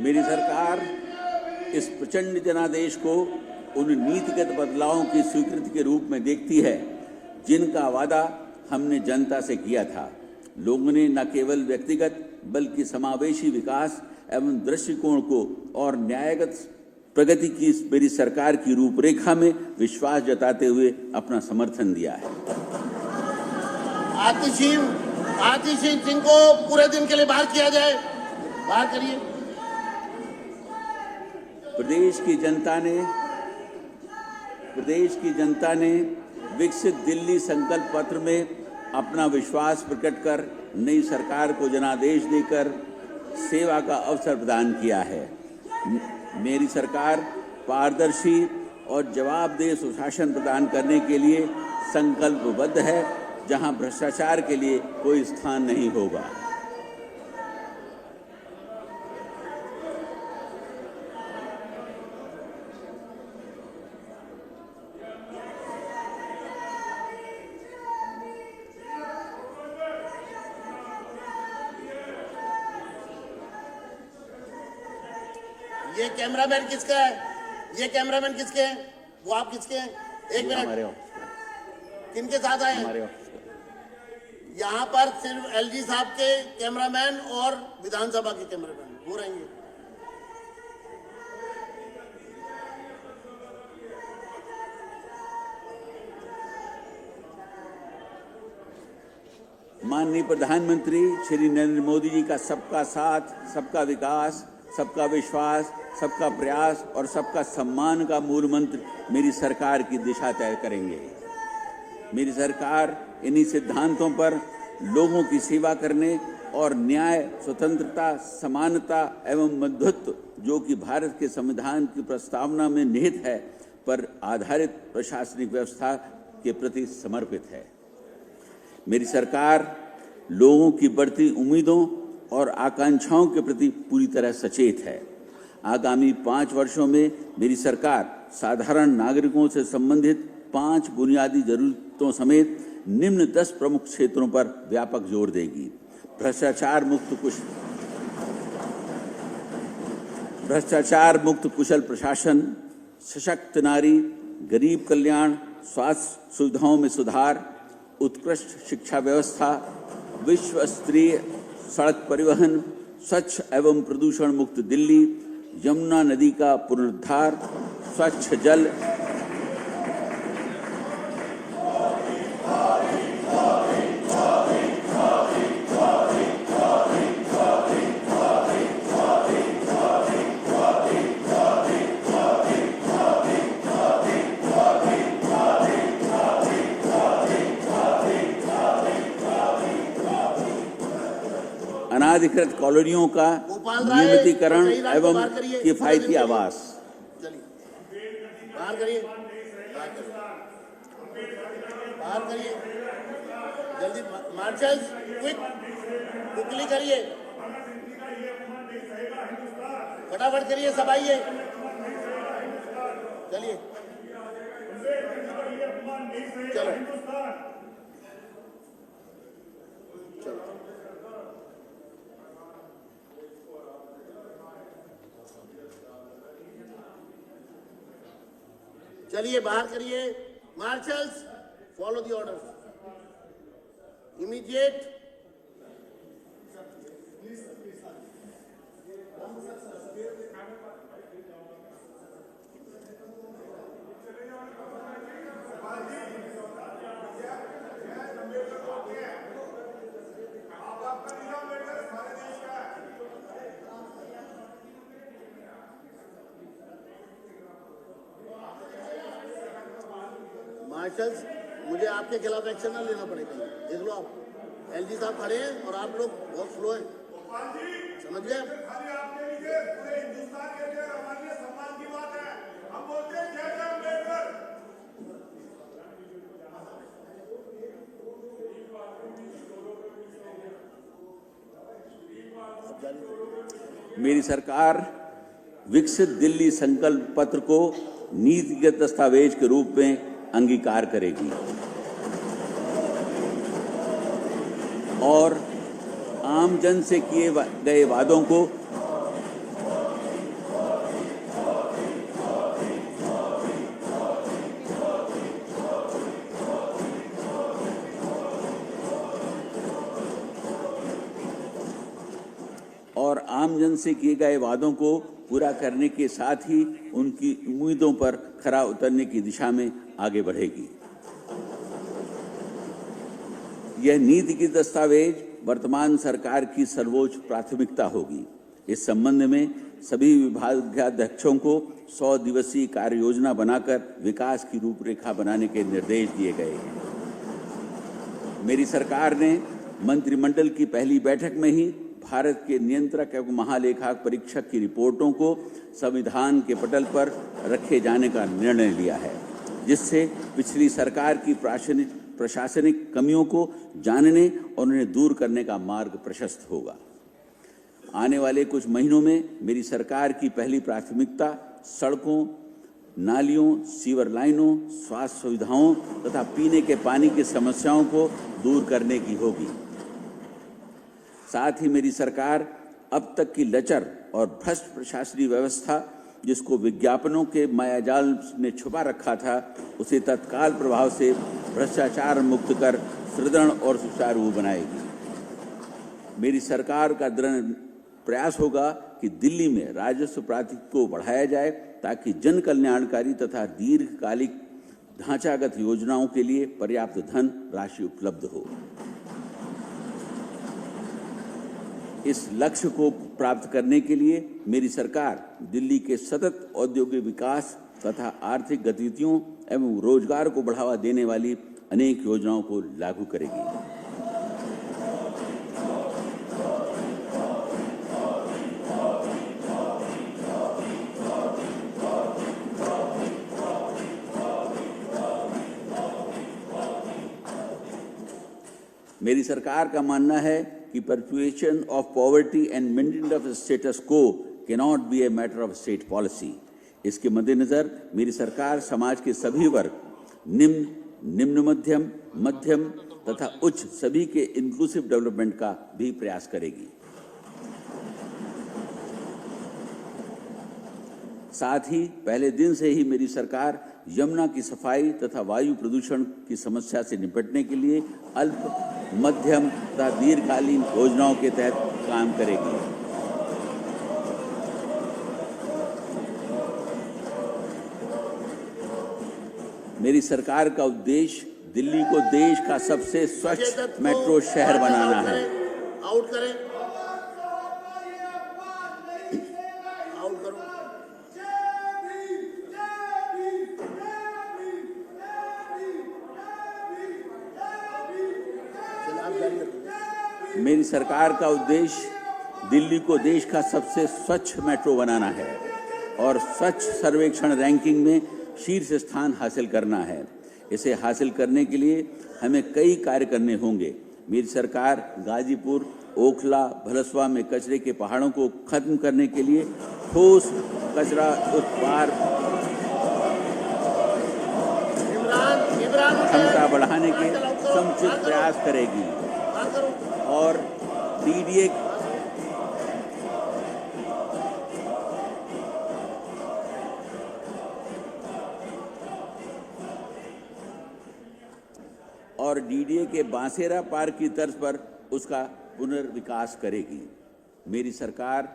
मेरी सरकार इस प्रचंड जनादेश को उन नीतिगत बदलावों की स्वीकृति के रूप में देखती है जिनका वादा हमने जनता से किया था। लोगों ने न केवल व्यक्तिगत बल्कि समावेशी विकास एवं दृष्टिकोण को और न्यायगत प्रगति की मेरी सरकार की रूपरेखा में विश्वास जताते हुए अपना समर्थन दिया है। आतिशी सिंह को पूरे दिन के लिए बाहर किया जाए। बाहर करिए। प्रदेश की जनता ने विकसित दिल्ली संकल्प पत्र में अपना विश्वास प्रकट कर नई सरकार को जनादेश देकर सेवा का अवसर प्रदान किया है। मेरी सरकार पारदर्शी और जवाबदेह सुशासन प्रदान करने के लिए संकल्पबद्ध है, जहां भ्रष्टाचार के लिए कोई स्थान नहीं होगा। ये कैमरामैन किसका है? ये कैमरामैन किसके हैं? वो आप किसके हैं? एक मिनट। किनके साथ आए हैं? यहाँ पर सिर्फ एलजी साहब के कैमरामैन और विधानसभा के कैमरामैन वो रहेंगे। माननीय प्रधानमंत्री श्री नरेंद्र मोदी जी का सबका साथ, सबका विकास, सबका विश्वास, सबका प्रयास और सबका सम्मान का मूल मंत्र मेरी सरकार की दिशा तय करेंगे। मेरी सरकार इन्हीं सिद्धांतों पर लोगों की सेवा करने और न्याय, स्वतंत्रता, समानता एवं मध्यत्व, जो कि भारत के संविधान की प्रस्तावना में निहित है, पर आधारित प्रशासनिक व्यवस्था के प्रति समर्पित है। मेरी सरकार लोगों की बढ़ती उम्मीदों और आकांक्षाओं के प्रति पूरी तरह सचेत है। आगामी 5 वर्षों में मेरी सरकार साधारण नागरिकों से संबंधित 5 बुनियादी जरूरतों समेत निम्न 10 प्रमुख क्षेत्रों पर व्यापक जोर देगी। भ्रष्टाचार मुक्त कुशल प्रशासन, सशक्त नारी, गरीब कल्याण, स्वास्थ्य सुविधाओं में सुधार, उत्कृष्ट शिक्षा व्यवस्था, विश्व स्तरीय सड़क परिवहन, स्वच्छ एवं प्रदूषण मुक्त दिल्ली, यमुना नदी का पुनरुद्धार, स्वच्छ जल, अनाधिकृत कॉलोनियों का नियमितीकरण एवं किफायती आवास। बाहर करिए, जल्दी मार्शल, क्विकली करिए, फटाफट करिए, सब आइए, चलिए, चलो। चलिए बाहर करिए। Marshals, follow the order. Immediate. Marshals, मुझे आपके खिलाफ एक्शन ना लेना पड़ेगा। देख लो, आप एलजी साहब खड़े हैं और आप लोग बहुत स्लो हैं, समझ गए? मेरी सरकार विकसित दिल्ली संकल्प पत्र को नीतिगत दस्तावेज के रूप में अंगीकार करेगी और आम जन से किए गए वादों को और आमजन से किए गए वादों को पूरा करने के साथ ही उनकी उम्मीदों पर खरा उतरने की दिशा में आगे बढ़ेगी। यह नीति की दस्तावेज वर्तमान सरकार की सर्वोच्च प्राथमिकता होगी। इस संबंध में सभी विभागाध्यक्षों को 100 दिवसीय कार्य योजना बनाकर विकास की रूपरेखा बनाने के निर्देश दिए गए हैं। मेरी सरकार ने मंत्रिमंडल की पहली बैठक में ही भारत के नियंत्रक एवं महालेखाक परीक्षक की रिपोर्टों को संविधान के पटल पर रखे जाने का निर्णय लिया है, जिससे पिछली सरकार की प्रशासनिक कमियों को जानने और उन्हें दूर करने का मार्ग प्रशस्त होगा। आने वाले कुछ महीनों में मेरी सरकार की पहली प्राथमिकता सड़कों, नालियों, सीवर लाइनों, स्वास्थ्य सुविधाओं तथा पीने के पानी की समस्याओं को दूर करने की होगी। साथ ही मेरी सरकार अब तक की लचर और भ्रष्ट प्रशासनिक व्यवस्था, जिसको विज्ञापनों के मायाजाल ने छुपा रखा था, उसे तत्काल प्रभाव से भ्रष्टाचार मुक्त कर सुदृढ़ और सुचारू बनाएगी। मेरी सरकार का दृढ़ प्रयास होगा कि दिल्ली में राजस्व प्राप्ति को बढ़ाया जाए, ताकि जन कल्याणकारी तथा दीर्घकालिक ढांचागत योजनाओं के लिए पर्याप्त धन राशि उपलब्ध हो। इस लक्ष्य को प्राप्त करने के लिए मेरी सरकार दिल्ली के सतत औद्योगिक विकास तथा आर्थिक गतिविधियों एवं रोजगार को बढ़ावा देने वाली अनेक योजनाओं को लागू करेगी। मेरी सरकार का मानना है कि perpetuation of poverty and maintenance of status quo cannot be a matter of state policy। इसके मद्देनजर मेरी सरकार समाज के सभी वर्ग, निम्न मध्यम, मध्यम तथा उच्च सभी के इंक्लूसिव डेवलपमेंट का भी प्रयास करेगी। साथ ही पहले दिन से ही मेरी सरकार यमुना की सफाई तथा वायु प्रदूषण की समस्या से निपटने के लिए अल्प, मध्यम तथा दीर्घकालीन योजनाओं के तहत काम करेगी। मेरी सरकार का उद्देश्य दिल्ली को देश का सबसे स्वच्छ मेट्रो शहर बनाना है। आउट करें, आउट करो। मेरी सरकार का उद्देश्य दिल्ली को देश का सबसे स्वच्छ मेट्रो बनाना है और स्वच्छ सर्वेक्षण रैंकिंग में शीर्ष स्थान हासिल करना है। इसे हासिल करने के लिए हमें कई कार्य करने होंगे। मेरी सरकार गाजीपुर, ओखला, भलसवा में कचरे के पहाड़ों को खत्म करने के लिए ठोस कचरा उत्पादन क्षमता बढ़ाने के समुचित प्रयास करेगी और डीडीए के बांसेरा पार्क की तर्ज पर उसका पुनर्विकास करेगी। मेरी सरकार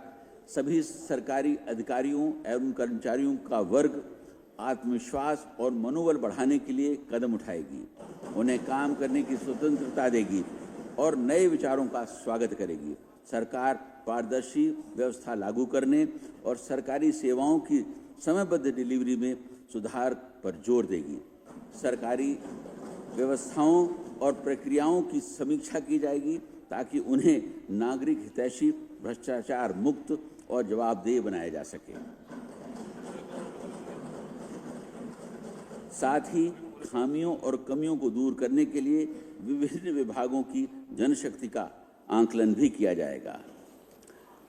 सभी सरकारी अधिकारियों एवं कर्मचारियों का वर्ग आत्मविश्वास और मनोबल बढ़ाने के लिए कदम उठाएगी, उन्हें काम करने की स्वतंत्रता देगी और नए विचारों का स्वागत करेगी। सरकार पारदर्शी व्यवस्था लागू करने और सरकारी सेवाओं की समयबद्ध डिलीवरी में सुधार पर जोर देगी। सरकारी व्यवस्थाओं और प्रक्रियाओं की समीक्षा की जाएगी ताकि उन्हें नागरिक हितैषी, भ्रष्टाचार मुक्त और जवाबदेह बनाया जा सके। साथ ही खामियों और कमियों को दूर करने के लिए विभिन्न विभागों की जनशक्ति का आंकलन भी किया जाएगा।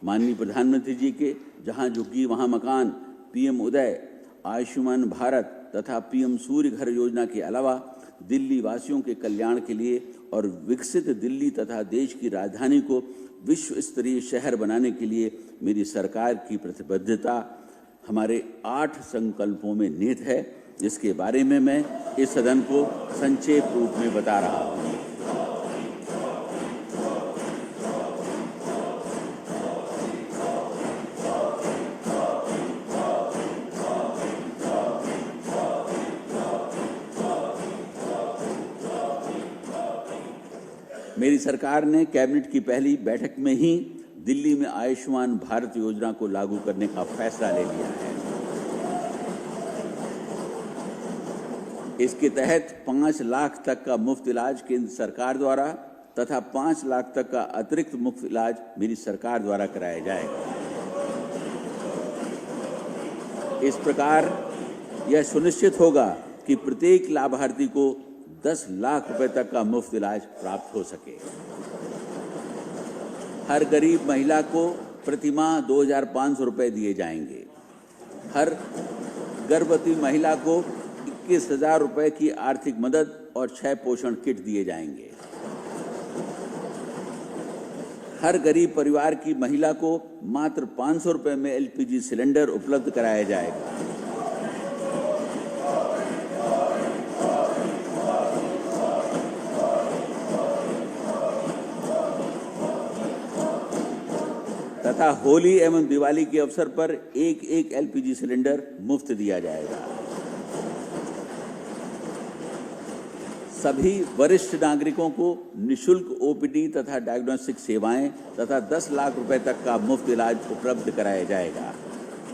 माननीय प्रधानमंत्री जी के जहां झुग्गी वहां मकान, पीएम उदय, आयुष्मान भारत तथा पीएम सूर्य घर योजना के अलावा दिल्ली वासियों के कल्याण के लिए और विकसित दिल्ली तथा देश की राजधानी को विश्व स्तरीय शहर बनाने के लिए मेरी सरकार की प्रतिबद्धता हमारे 8 संकल्पों में निहित है, जिसके बारे में मैं इस सदन को संक्षेप रूप में बता रहा हूं। मेरी सरकार ने कैबिनेट की पहली बैठक में ही दिल्ली में आयुष्मान भारत योजना को लागू करने का फैसला ले लिया है। इसके तहत 5 लाख तक का मुफ्त इलाज केंद्र सरकार द्वारा तथा 5 लाख तक का अतिरिक्त मुफ्त इलाज मेरी सरकार द्वारा कराया जाएगा। इस प्रकार यह सुनिश्चित होगा कि प्रत्येक लाभार्थी को 10 लाख रुपए तक का मुफ्त इलाज प्राप्त हो सके। हर गरीब महिला को प्रतिमाह 2,500 रुपए दिए जाएंगे। हर गर्भवती महिला को 21,000 रुपए की आर्थिक मदद और 6 पोषण किट दिए जाएंगे। हर गरीब परिवार की महिला को मात्र 500 रुपए में एलपीजी सिलेंडर उपलब्ध कराया जाएगा। तथा होली एवं दिवाली के अवसर पर एक एलपीजी सिलेंडर मुफ्त दिया जाएगा। सभी वरिष्ठ नागरिकों को निःशुल्क ओपीडी तथा डायग्नोस्टिक सेवाएं तथा 10 लाख रुपए तक का मुफ्त इलाज उपलब्ध कराया जाएगा।